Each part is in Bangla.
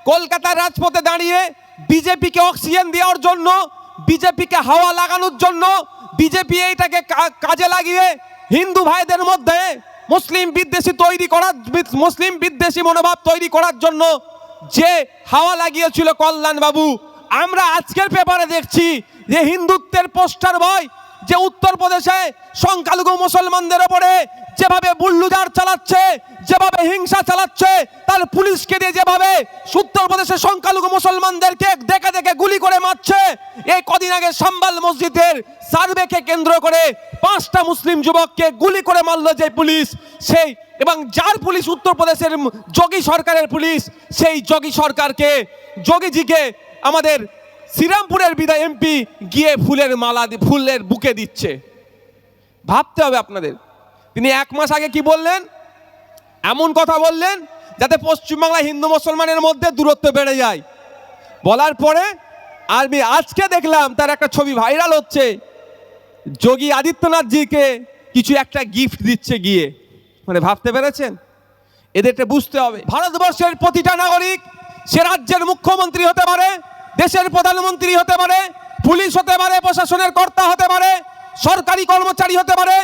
কলকাতার রাজপথে দাঁড়িয়ে বিজেপিকে অক্সিজেন দেওয়ার জন্য, বিজেপিকে হাওয়া লাগানোর জন্য, বিজেপি এইটাকে কাজে লাগিয়ে হিন্দু ভাইদের মধ্যে মুসলিম বিদ্বেষী মনোভাব তৈরি করার জন্য যে হাওয়া লাগিয়েছিল কল্যাণ বাবু, আমরা আজকের পেপারে দেখছি যে হিন্দুত্বের পোস্টার বয় যে উত্তরপ্রদেশে সংখ্যালঘু মুসলমানদের ওপরে যেভাবে বুল্ডোজার চালাচ্ছে, যেভাবে হিংসা চালাচ্ছে, তার পুলিশকে দিয়ে যেভাবে উত্তরপ্রদেশে সংখ্যালঘু মুসলমানদেরকে দেখে দেখে গুলি করে মারছে। এই কদিন আগে সাম্বাল মসজিদের সার্ভেকে কেন্দ্র করে 5টা মুসলিম যুবককে গুলি করে মারলো যে পুলিশ, সেই এবং যার পুলিশ উত্তরপ্রদেশের যোগী সরকারের পুলিশ, সেই যোগী সরকারকে, যোগীজিকে আমাদের শ্রীরামপুরের বিধায়ক এমপি গিয়ে ফুলের বুকে দিচ্ছে। ভাবতে হবে আপনাদের। তিনি 1 মাস আগে কি বললেন? এমন কথা বললেন যাতে পশ্চিমবাংলায় হিন্দু মুসলমানের মধ্যে দূরত্ব বেড়ে যায়। বলার পরে আমি আজকে দেখলাম তার একটা ছবি ভাইরাল হচ্ছে, যোগী আদিত্যনাথজিকে কিছু একটা গিফট দিচ্ছে গিয়ে। মানে ভাবতে পেরেছেন? এদেরটা বুঝতে হবে। ভারতবর্ষের প্রতিটা নাগরিক, সে রাজ্যের মুখ্যমন্ত্রী হতে পারে, দেশের প্রধানমন্ত্রী হতে পারে, পুলিশ হতে পারে, প্রশাসনের কর্তা হতে পারে, সরকারি কর্মচারী হতে পারে,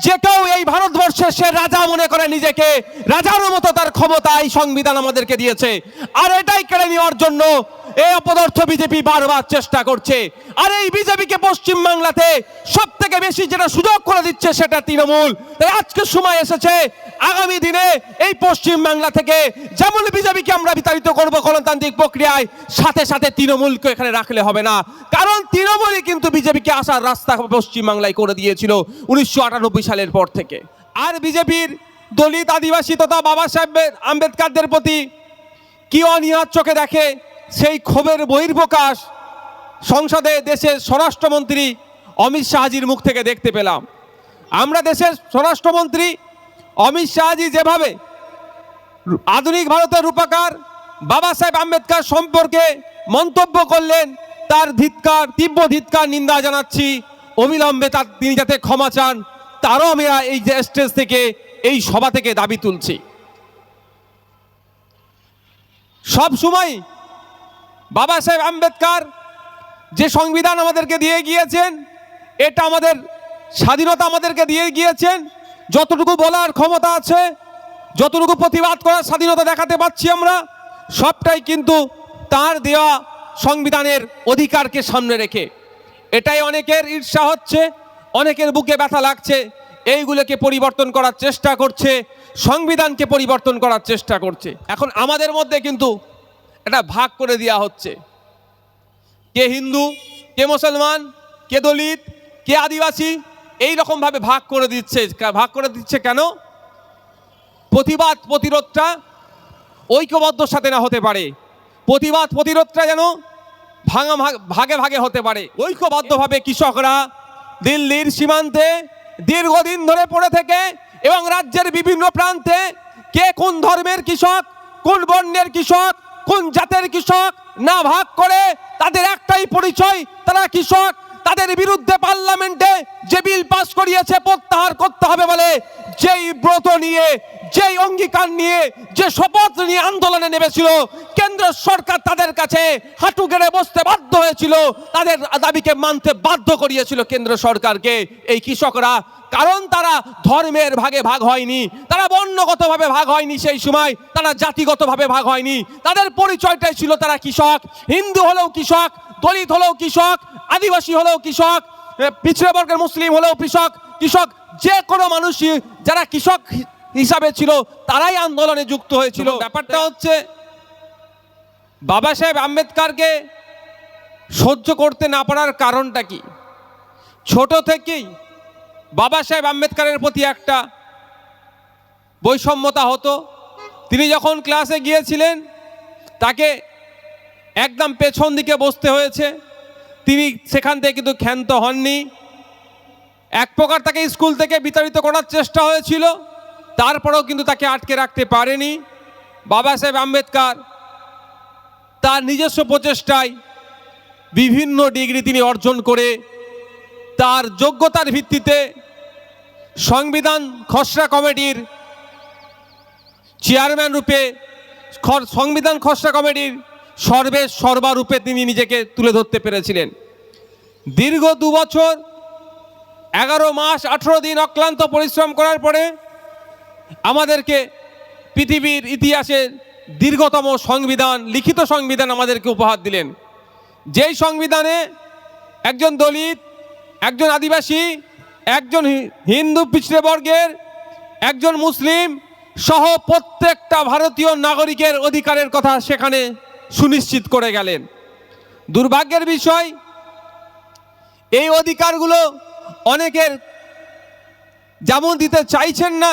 যে কেউ এই ভারতবর্ষে সে রাজা মনে করে নিজেকে, রাজার মতো তার ক্ষমতা এই সংবিধান আমাদেরকে দিয়েছে। আর এটাই কেড়ে নেওয়ার জন্য এই অপদার্থ বিজেপি বারবার চেষ্টা করছে। আর এই বিজেপিকে পশ্চিমবাংলাতে সব থেকে বেশি যেটা সুযোগ করে দিচ্ছে সেটা তৃণমূল। তাই আজকে সময় এসেছে, আগামী দিনে এই পশ্চিমবাংলা থেকে যেমন বিজেপিকে আমরা বিতাড়িত করব গণতান্ত্রিক প্রক্রিয়ায়, সাথে সাথে তৃণমূলকে এখানে রাখলে হবে না। কারণ তৃণমূলই কিন্তু বিজেপিকে আসার রাস্তা পশ্চিমবাংলায় করে দিয়েছিল 1998 সালের পর থেকে। আর বিজেপির দলিত, আদিবাসী তথা বাবা সাহেব আম্বেদকরদের প্রতি কি অনীহার চোখে দেখে, সেই ক্ষোভের বহির্প্রকাশ সংসদে দেশের স্বরাষ্ট্রমন্ত্রী অমিত শাহজির মুখ থেকে দেখতে পেলাম। আমরা দেশের স্বরাষ্ট্রমন্ত্রী অমিত শাহজি যেভাবে আধুনিক ভারতের রূপকার বাবা সাহেব আম্বেদকর সম্পর্কে মন্তব্য করলেন, তার তীব্র ধিক্কার নিন্দা জানাচ্ছি। অবিলম্বে তিনি যাতে ক্ষমা চান, তারও আমরা এই যে স্টেজ থেকে, এই সভা থেকে দাবি তুলছি। সব সময় বাবা সাহেব আম্বেদকর যে সংবিধান আমাদেরকে দিয়ে গিয়েছেন, এটা আমাদের স্বাধীনতা আমাদেরকে দিয়ে গিয়েছেন। যতটুকু বলার ক্ষমতা আছে, যতটুকু প্রতিবাদ করার স্বাধীনতা দেখাতে পাচ্ছি আমরা, সবটাই কিন্তু তার দেওয়া সংবিধানের অধিকারকে সামনে রেখে। এটাই অনেকের ঈর্ষা হচ্ছে, অনেকের বুকে ব্যথা লাগছে। এইগুলোকে পরিবর্তন করার চেষ্টা করছে, সংবিধানকে পরিবর্তন করার চেষ্টা করছে। এখন আমাদের মধ্যে কিন্তু এটা ভাগ করে দেওয়া হচ্ছে, কে হিন্দু, কে মুসলমান, কে দলিত, কে আদিবাসী, এই রকমভাবে ভাগ করে দিচ্ছে কেন? প্রতিবাদ প্রতিরোধটা ঐক্যবদ্ধ সাথে না হতে পারে, প্রতিবাদ প্রতিরোধটা যেন ভাগে ভাগে হতে পারে। ঐক্যবদ্ধভাবে কৃষকরা দিল্লির সীমান্তে দীর্ঘদিন ধরে পড়ে থেকে এবং রাজ্যের বিভিন্ন প্রান্তে কে কোন ধর্মের কৃষক, কোন বর্ণের কৃষক, কোন জাতের কৃষক না ভাগ করে তাদের একটাই পরিচয়, তারা কৃষক। তাদের বিরুদ্ধে পার্লামেন্টে যে বিল পাস করিয়েছে প্রত্যাহার করতে হবে বলে যেই ব্রত নিয়ে, যেই অঙ্গীকার নিয়ে, যে শপথ নিয়ে আন্দোলনে নেমেছিল, কেন্দ্র সরকার তাদের কাছে হাঁটু গেড়ে বসতে বাধ্য হয়েছিল, তাদের দাবিকে মানতে বাধ্য করিয়েছিল কেন্দ্র সরকারকে এই কৃষকরা। কারণ তারা ধর্মের ভাগে ভাগ হয়নি, তারা বর্ণগতভাবে ভাগ হয়নি, সেই সময় তারা জাতিগতভাবে ভাগ হয়নি। তাদের পরিচয়টাই ছিল তারা কৃষক। হিন্দু হলেও কৃষক, দলিত হলেও কৃষক, আদিবাসী হলেও কৃষক, পিছড়ে বর্গের মুসলিম হলেও কৃষক, যে কোনো মানুষই যারা কৃষক হিসাবে ছিল তারাই আন্দোলনে যুক্ত হয়েছিল। ব্যাপারটা হচ্ছে বাবা সাহেব আম্বেদকরকে সহ্য করতে না পারার কারণটা কি? ছোট থেকেই বাবা সাহেব আম্বেদকরের প্রতি একটা বৈষম্যতা হতো। তিনি যখন ক্লাসে গিয়েছিলেন তাকে একদম পেছন দিকে বসতে হয়েছে, তিনি সেখান থেকে কিন্তু ক্ষান্ত হননি। এক প্রকার তাকে স্কুল থেকে বিতাড়িত করার চেষ্টা হয়েছিল, তারপরেও কিন্তু তাকে আটকে রাখতে পারেনি বাবা সাহেব আম্বেদকর। তার নিজস্ব প্রচেষ্টায় বিভিন্ন ডিগ্রি তিনি অর্জন করে তার যোগ্যতার ভিত্তিতে সংবিধান খসড়া কমিটির চেয়ারম্যান রূপে সংবিধান খসড়া কমিটির সর্বারূপে তিনি নিজেকে তুলে ধরতে পেরেছিলেন। দীর্ঘ 2 বছর 11 মাস 18 দিন অক্লান্ত পরিশ্রম করার পরে আমাদেরকে পৃথিবীর ইতিহাসের দীর্ঘতম সংবিধান, লিখিত সংবিধান আমাদেরকে উপহার দিলেন। যেই সংবিধানে একজন দলিত, একজন আদিবাসী, একজন হিন্দু পিছড়ে বর্গের, একজন মুসলিম সহ প্রত্যেকটা ভারতীয় নাগরিকের অধিকারের কথা সেখানে সুনিশ্চিত করে গেলেন। দুর্ভাগ্যের বিষয়, এই অধিকারগুলো অনেকের যেমন দিতে চাইছেন না,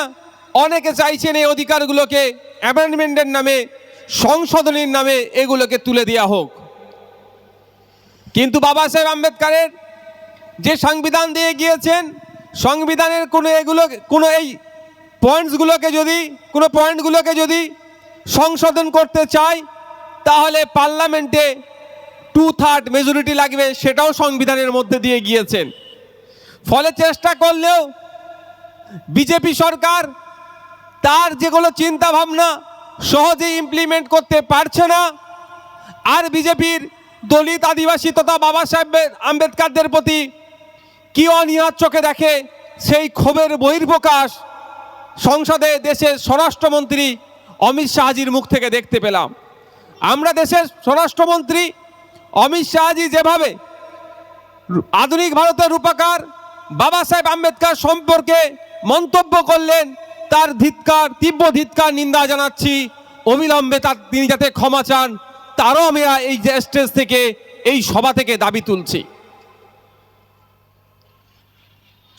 অনেকে চাইছেন এই অধিকারগুলোকে অ্যামেন্ডমেন্টের নামে, সংশোধনীর নামে এগুলোকে তুলে দেওয়া হোক। কিন্তু বাবা সাহেব আম্বেদকরের যে সংবিধান দিয়ে গিয়েছেন, সংবিধানের কোনো এই পয়েন্টগুলোকে যদি সংশোধন করতে চায় তাহলে পার্লামেন্টে 2/3 মেজরিটি লাগবে, সেটাও সংবিধানের মধ্যে দিয়ে গিয়েছেন। ফলে চেষ্টা করলেও বিজেপি সরকার তার যেগুলো চিন্তা ভাবনা সহজেই ইমপ্লিমেন্ট করতে পারছে না। আর বিজেপির দলিত, আদিবাসী তথা বাবা সাহেব আম্বেদকরদের প্রতি কি অনীহার চোখে দেখে, সেই ক্ষোভের বহির্প্রকাশ সংসদে দেশের স্বরাষ্ট্রমন্ত্রী অমিত শাহজির মুখ থেকে দেখতে পেলাম। আমরা দেশের স্বরাষ্ট্রমন্ত্রী অমিত শাহজি যেভাবে আধুনিক ভারতের রূপকার বাবা সাহেব আম্বেদকর সম্পর্কে মন্তব্য করলেন, তার তীব্র ধিক্কার, নিন্দা জানাচ্ছি। অবিলম্বে তিনি যাতে ক্ষমা চান, তারও আমরা এই স্টেজ থেকে, এই সভা থেকে দাবি তুলছি।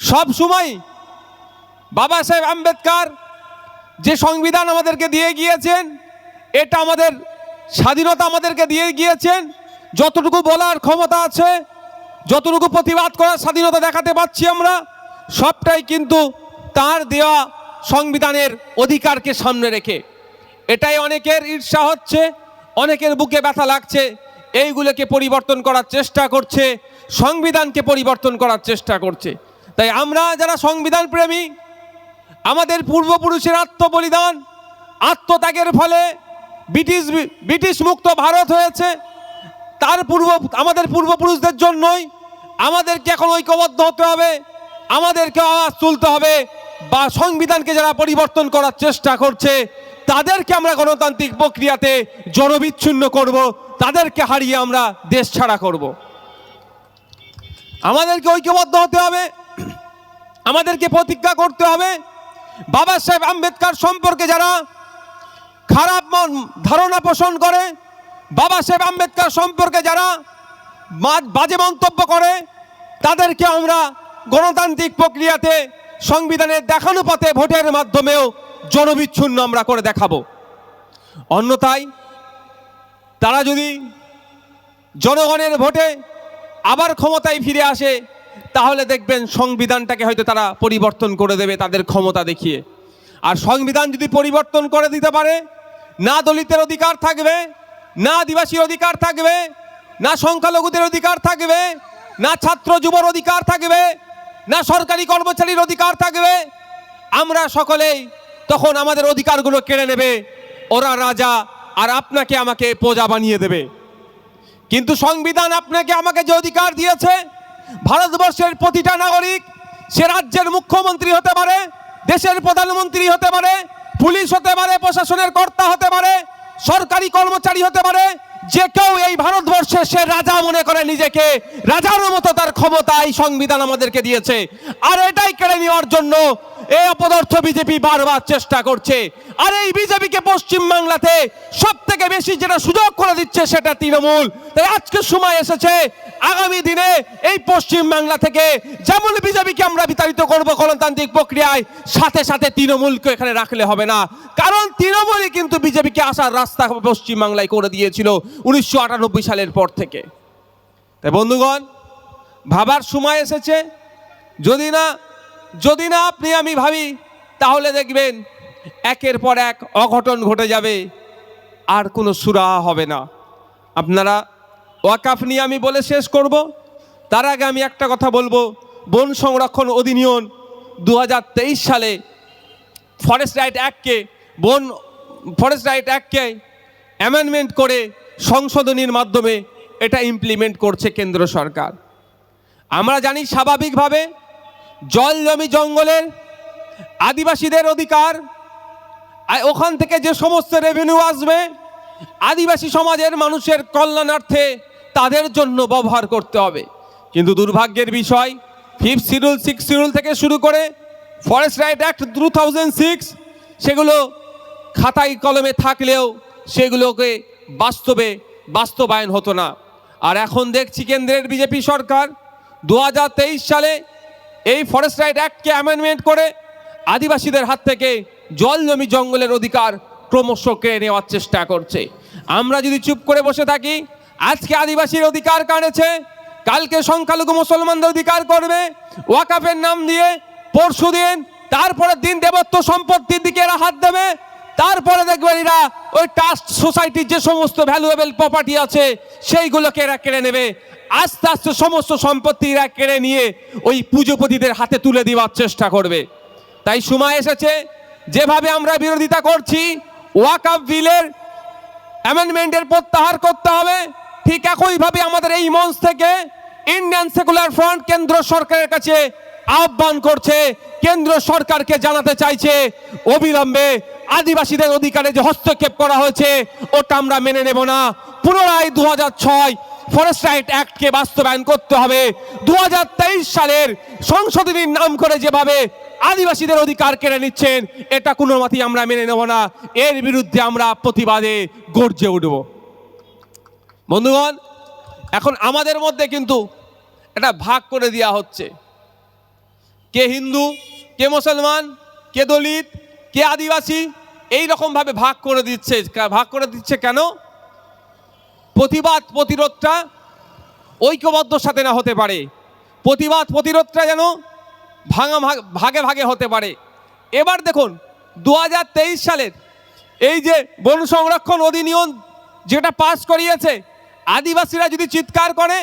সব সময় বাবা সাহেব আম্বেদকর যে সংবিধান আমাদেরকে দিয়ে গিয়েছেন, এটা আমাদের স্বাধীনতা আমাদেরকে দিয়ে গিয়েছেন। যতটুকু বলার ক্ষমতা আছে, যতটুকু প্রতিবাদ করার স্বাধীনতা দেখাতে পাচ্ছি আমরা, সবটাই কিন্তু তার দেওয়া সংবিধানের অধিকারকে সামনে রেখে। এটাই অনেকের ঈর্ষা হচ্ছে, অনেকের বুকে ব্যথা লাগছে, এইগুলোকে পরিবর্তন করার চেষ্টা করছে, সংবিধানকে পরিবর্তন করার চেষ্টা করছে। তাই আমরা যারা সংবিধান প্রেমী, আমাদের পূর্বপুরুষের আত্মবলিদান, আত্মত্যাগের ফলে ব্রিটিশ মুক্ত ভারত হয়েছে। আমাদের পূর্বপুরুষদের জন্যই আমাদেরকে এখন ঐক্যবদ্ধ হতে হবে, আমাদেরকে আওয়াজ তুলতে হবে। বা সংবিধানকে যারা পরিবর্তন করার চেষ্টা করছে তাদেরকে আমরা গণতান্ত্রিক প্রক্রিয়াতে জনবিচ্ছিন্ন করব, তাদেরকে হারিয়ে আমরা দেশ ছাড়া করব। আমাদেরকে ঐক্যবদ্ধ হতে হবে, আমাদেরকে প্রতিজ্ঞা করতে হবে। বাবা সাহেব আম্বেদকর সম্পর্কে যারা খারাপ ধারণা পোষণ করে, বাবা সাহেব আম্বেদকর সম্পর্কে যারা বাজে মন্তব্য করে, তাদেরকে আমরা গণতান্ত্রিক প্রক্রিয়াতে সংবিধানের দেখানো পথে ভোটের মাধ্যমেও জনবিচ্ছিন্ন আমরা করে দেখাবো। অন্যথায় তারা যদি জনগণের ভোটে আবার ক্ষমতায় ফিরে আসে, তাহলে দেখবেন সংবিধানটাকে হয়তো তারা পরিবর্তন করে দেবে তাদের ক্ষমতা দেখিয়ে। আর সংবিধান যদি পরিবর্তন করে দিতে পারে, না দলিতের অধিকার থাকবে, না আদিবাসীর অধিকার থাকবে, না সংখ্যালঘুদের অধিকার থাকবে, না ছাত্র যুবর অধিকার থাকবে, না সরকারি কর্মচারীর অধিকার থাকবে। আমরা সকলেই তখন আমাদের অধিকারগুলো কেড়ে নেবে ওরা রাজা, আর আপনাকে আমাকে প্রজা বানিয়ে দেবে। কিন্তু সংবিধান আপনাকে আমাকে যে অধিকার দিয়েছে, ভারতবর্ষের প্রতিটা নাগরিক, সে রাজ্যের মুখ্যমন্ত্রী হতে পারে, দেশের প্রধানমন্ত্রী হতে পারে, পুলিশ হতে পারে, প্রশাসনের কর্তা হতে পারে, সরকারি কর্মচারী হতে পারে, যে কেউ এই ভারতবর্ষে সে রাজা মনে করে নিজেকে, রাজার মতো তার ক্ষমতা এই সংবিধান আমাদেরকে দিয়েছে। আর এটাই কেড়ে নেওয়ার জন্য এই অপদার্থ বিজেপি বারবার চেষ্টা করছে। আর এই বিজেপিকে পশ্চিমবাংলাতে সব থেকে বেশি যেটা সুযোগ করে দিচ্ছে সেটা তৃণমূল। তাই আজকে সময় এসেছে, আগামী দিনে এই পশ্চিমবাংলা থেকে যেমন বিজেপিকে আমরা বিতাড়িত করব গণতান্ত্রিক প্রক্রিয়ায়, সাথে সাথে তৃণমূলকে এখানে রাখলে হবে না। কারণ তৃণমূলই কিন্তু বিজেপিকে আসার রাস্তা পশ্চিমবাংলায় করে দিয়েছিল 1998 সালের পর থেকে। তাই বন্ধুগণ, ভাবার সময় এসেছে। যদি না আপনি আমি ভাবি, তাহলে দেখবেন একের পর এক অঘটন ঘটে যাবে, আর কোনো সুরাহা হবে না। আপনারা ওয়াকাফ নিয়ে আমি বলে শেষ করব, তার আগে আমি একটা কথা বলবো। বন সংরক্ষণ অধিনিয়ম 2023 সালে ফরেস্ট রাইট অ্যাক্টকে অ্যামেন্ডমেন্ট করে সংশোধনীর মাধ্যমে এটা ইমপ্লিমেন্ট করছে কেন্দ্র সরকার। আমরা জানি স্বাভাবিকভাবে জল জমি জঙ্গলের আদিবাসীদের অধিকার, ওখান থেকে যে সমস্ত রেভিনিউ আসবে আদিবাসী সমাজের মানুষের কল্যাণার্থে তাদের জন্য ব্যবহার করতে হবে। কিন্তু দুর্ভাগ্যের বিষয় 5th শিডিউল 6th শিডিউল থেকে শুরু করে ফরেস্ট রাইট অ্যাক্ট 2006 সেগুলো খাতায় কলমে থাকলেও সেগুলোকে বাস্তবায়ন হতো না। আর এখন দেখছি কেন্দ্রের বিজেপি সরকার 2023 সালে এই ফরেস্ট রাইট অ্যাক্টকে অ্যামেন্ডমেন্ট করে আদিবাসীদের হাত থেকে জল জমি জঙ্গলের অধিকার ক্রমশ কেড়ে নেওয়ার চেষ্টা করছে। আমরা যদি চুপ করে বসে থাকি, আজকে আদিবাসীর অধিকার কাড়েছে, কালকে সংখ্যালঘু মুসলমানদের অধিকার করবে ওয়াকাফের নাম দিয়ে, পরশুদিন তারপরের দিন দেবত্ব সম্পত্তির দিকে এরা হাত দেবে, তারপরে দেখবেন এরা ওই ট্রাস্ট সোসাইটির যে সমস্ত ভ্যালুয়েবল প্রপার্টি আছে সেইগুলোকে এরা কেড়ে নেবে। আস্তে আস্তে সমস্ত সম্পত্তি এরা কেড়ে নিয়ে ওই পুঁজিপতিদের হাতে তুলে দেওয়ার চেষ্টা করবে। তাই সময় এসেছে, যেভাবে আমরা বিরোধিতা করছি ওয়াকফ বিলের অ্যামেন্ডমেন্টের প্রত্যাহার করতে হবে, ঠিক একইভাবে আমাদের এই মঞ্চ থেকে ইন্ডিয়ান সেকুলার ফ্রন্ট কেন্দ্র সরকারের কাছে আহ্বান করছে, কেন্দ্র সরকারকে জানাতে চাইছে অবিলম্বে আদিবাসীদের অধিকারে যে হস্তক্ষেপ করা হয়েছে ওটা আমরা মেনে নেব না। পুনরায় 2006 ফরেস্ট রাইট অ্যাক্টকে বাস্তবায়ন করতে হবে। 2023 সালের সংশোধনীর নাম করে যেভাবে আদিবাসীদের অধিকার কেড়ে নিচ্ছেন এটা কোনো মতেই আমরা মেনে নেব না। এর বিরুদ্ধে আমরা প্রতিবাদে গর্জে উঠব। বন্ধুগণ, এখন আমাদের মধ্যে কিন্তু এটা ভাগ করে দেওয়া হচ্ছে, কে হিন্দু, কে মুসলমান, কে দলিত, কে আদিবাসী, এই রকমভাবে ভাগ করে দিচ্ছে কেন? প্রতিবাদ প্রতিরোধটা ঐক্যবদ্ধ সাথে না হতে পারে, প্রতিবাদ প্রতিরোধটা যেন ভাগে ভাগে হতে পারে। এবার দেখুন 2023 সালের এই যে বন সংরক্ষণ অধিনিয়ম যেটা পাস করিয়েছে, আদিবাসীরা যদি চিৎকার করে,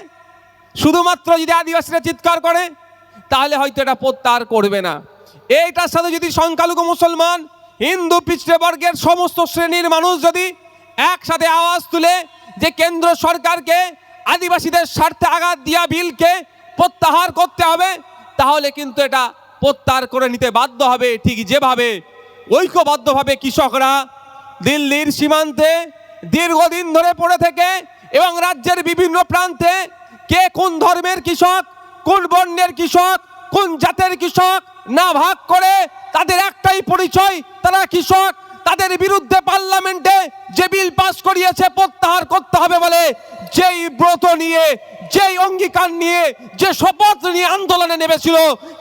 শুধুমাত্র যদি আদিবাসীরা চিৎকার করে তাহলে হয়তো এটা প্রত্যাহার করবে না। এইটার সাথে যদি সংখ্যালঘু মুসলমান, হিন্দু, পিছড়ে বর্গের সমস্ত শ্রেণীর মানুষ যদি একসাথে আওয়াজ তুলে যে কেন্দ্র সরকারকে আদিবাসীদের স্বার্থে আঘাত দিয়া বিলকে প্রত্যাহার করতে হবে, তাহলে কিন্তু এটা প্রত্যাহার করে নিতে বাধ্য হবে। ঠিক যেভাবে ঐক্যবদ্ধভাবে কৃষকরা দিল্লির সীমান্তে দীর্ঘদিন ধরে পড়ে থেকে এবং রাজ্যের বিভিন্ন প্রান্তে কে কোন ধর্মের কৃষক, কোন বর্ণের কৃষক, কোন জাতের কৃষক না ভাগ করে তাদের একটাই পরিচয়, তারা কৃষক, তাদের বিরুদ্ধে পার্লামেন্টে যে বিল পাস করিয়েছে প্রত্যাহার করতে হবে বলে যেই ব্রত নিয়ে, যেই অঙ্গীকার নিয়ে, যে শপথ নিয়ে আন্দোলনে নেমেছিল,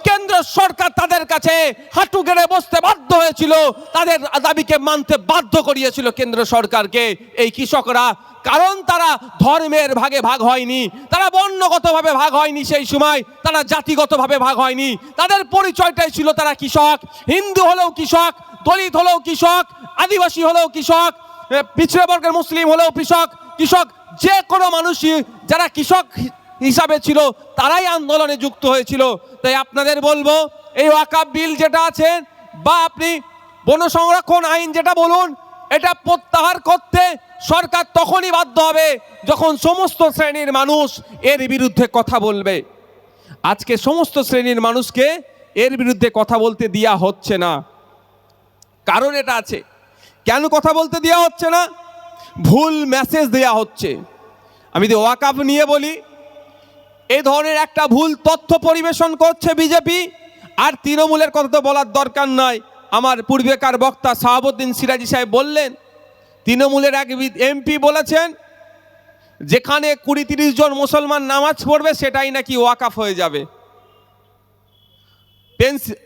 কেন্দ্র সরকার তাদের কাছে হাঁটু গেড়ে বসতে বাধ্য হয়েছিল, তাদের দাবিকে মানতে বাধ্য করিয়েছিল কেন্দ্র সরকারকে এই কৃষকরা। কারণ তারা ধর্মের ভাগে ভাগ হয়নি, তারা বর্ণগতভাবে ভাগ হয়নি, সেই সময় তারা জাতিগতভাবে ভাগ হয়নি, তাদের পরিচয়টাই ছিল তারা কৃষক। হিন্দু হলেও কৃষক, দলিত হলেও কৃষক, আদিবাসী হলেও কৃষক, পিছড়ে বর্গের মুসলিম হলেও কৃষক, যে কোনো মানুষই যারা কৃষক হিসাবে ছিল তারাই আন্দোলনে যুক্ত হয়েছিল। তাই আপনাদের বলবো, এই ওয়াকফ বিল যেটা আছে বা আপনি বন সংরক্ষণ আইন যেটা বলুন, এটা প্রত্যাহার করতে সরকার তখনই বাধ্য হবে যখন সমস্ত শ্রেণীর মানুষ এর বিরুদ্ধে কথা বলবে। আজকে সমস্ত শ্রেণীর মানুষকে এর বিরুদ্ধে কথা বলতে দেওয়া হচ্ছে না। কারণ এটা আছে, কেন কথা বলতে দেওয়া হচ্ছে না? ভুল মেসেজ দেওয়া হচ্ছে। আমি যদি ওয়াকফ নিয়ে বলি, এই ধরনের একটা ভুল তথ্য পরিবেশন করছে বিজেপি। আর তৃণমূলের কথা তো বলার দরকার নাই, আমার পূর্বেকার বক্তা শাহাবুদ্দিন সিরাজি সাহেব বললেন, তৃণমূলের এক এমপি বলেছেন যেখানে 20-30 জন মুসলমান নামাজ পড়বে সেটাই নাকি ওয়াকফ হয়ে যাবে।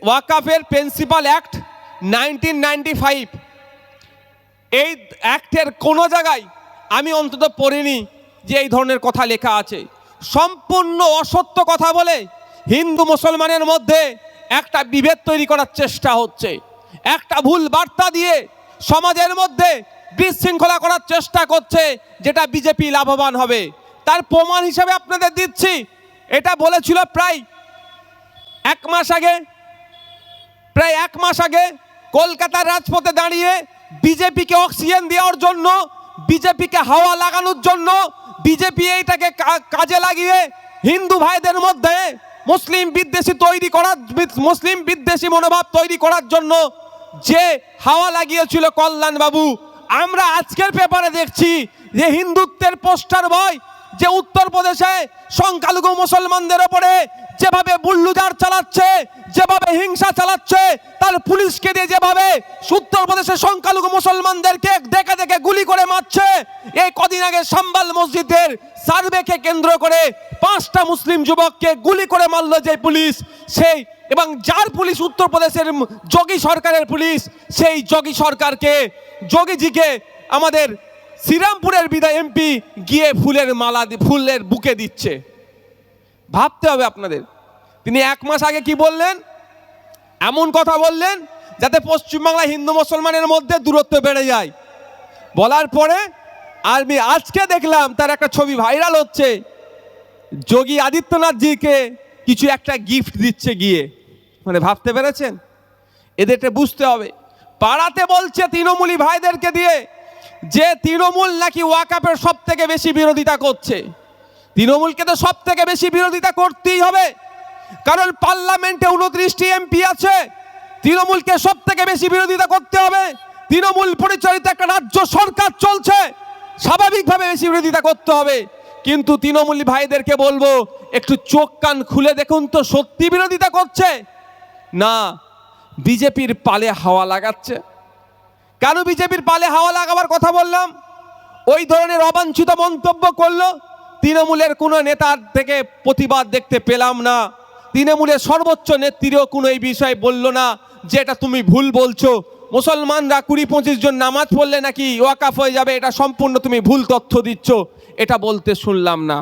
ওয়াকফের প্রিন্সিপাল অ্যাক্ট 1995, এই অ্যাক্টের কোনো জায়গায় আমি অন্তত পড়িনি যে এই ধরনের কথা লেখা আছে। সম্পূর্ণ অসত্য কথা বলে হিন্দু মুসলমানের মধ্যে একটা বিভেদ তৈরি করার চেষ্টা হচ্ছে, একটা ভুল বার্তা দিয়ে সমাজের মধ্যে বিশৃঙ্খলা করার চেষ্টা করছে, যেটা বিজেপি লাভবান হবে। তার প্রমাণ হিসাবে আপনাদের দিচ্ছি, এটা বলেছিল প্রায় এক মাস আগে কলকাতার রাজপথে দাঁড়িয়ে বিজেপিকে অক্সিজেন দেওয়ার জন্য বিজেপিকে হাওয়া লাগানোর জন্য, বিজেপি এইটাকে কাজে লাগিয়ে হিন্দু ভাইদের মধ্যে মুসলিম বিদ্বেষী মনোভাব তৈরি করার জন্য যে হাওয়া লাগিয়েছিল কল্যাণ বাবু, আমরা আজকের পেপারে দেখছি যে হিন্দুত্বের পোস্টার বয় যে উত্তরপ্রদেশে সংখ্যালঘু মুসলমানদের ওপরে যেভাবে বুল্ডোজার চালাচ্ছে, যেভাবে হিংসা চালাচ্ছে, তার পুলিশকে দিয়ে যেভাবে উত্তরপ্রদেশে সংখ্যালঘু মুসলমানদেরকে দেখে দেখে গুলি করে মারছে। এই কদিন আগে সাম্বাল মসজিদের সার্ভেকে কেন্দ্র করে 5টা মুসলিম যুবককে গুলি করে মারল যে পুলিশ, সেই এবং যার পুলিশ উত্তরপ্রদেশের যোগী সরকারের পুলিশ, সেই যোগীজিকে আমাদের শ্রীরামপুরের বিধায়ক এমপি গিয়ে ফুলের বুকে দিচ্ছে। ভাবতে হবে আপনাদের। তিনি 1 মাস আগে কি বললেন? এমন কথা বললেন যাতে পশ্চিমবাংলায় হিন্দু মুসলমানের মধ্যে দূরত্ব বেড়ে যায়। বলার পরে আমি আজকে দেখলাম তার একটা ছবি ভাইরাল হচ্ছে, যোগী আদিত্যনাথজিকে কিছু একটা গিফট দিচ্ছে গিয়ে। মানে ভাবতে পেরেছেন? এদেরকে বুঝতে হবে। পাড়াতে বলছে তৃণমূলী ভাইদেরকে দিয়ে যে তৃণমূল নাকি ওয়াকাফের সব থেকে বেশি বিরোধিতা করছে। তৃণমূলকে তো সব থেকে বেশি বিরোধিতা করতেই হবে, কারণ পার্লামেন্টে 29টি এমপি আছে। তৃণমূলকে সব থেকে বেশি বিরোধিতা করতে হবে। তৃণমূল পরিচালিত একটা রাজ্য সরকার চলছে, স্বাভাবিকভাবে বেশি বিরোধিতা করতে হবে। কিন্তু তৃণমূলী ভাইদেরকে বলবো একটু চোখ কান খুলে দেখুন তো, সত্যি বিরোধিতা করছে না বিজেপির পালে হাওয়া লাগাচ্ছে। কেন বিজেপির পালে হাওয়া লাগাবার কথা বললাম? ওই ধরনের অবাঞ্ছিত মন্তব্য করলো, তৃণমূলের কোনো নেতার থেকে প্রতিবাদ দেখতে পেলাম না। তৃণমূলের সর্বোচ্চ নেত্রীও কোনো এই বিষয়ে বলল না যে এটা তুমি ভুল বলছো, মুসলমানরা 20-25 জন নামাজ পড়লে নাকি ওয়াকাফ হয়ে যাবে, এটা সম্পূর্ণ তুমি ভুল তথ্য দিচ্ছ, এটা বলতে শুনলাম না।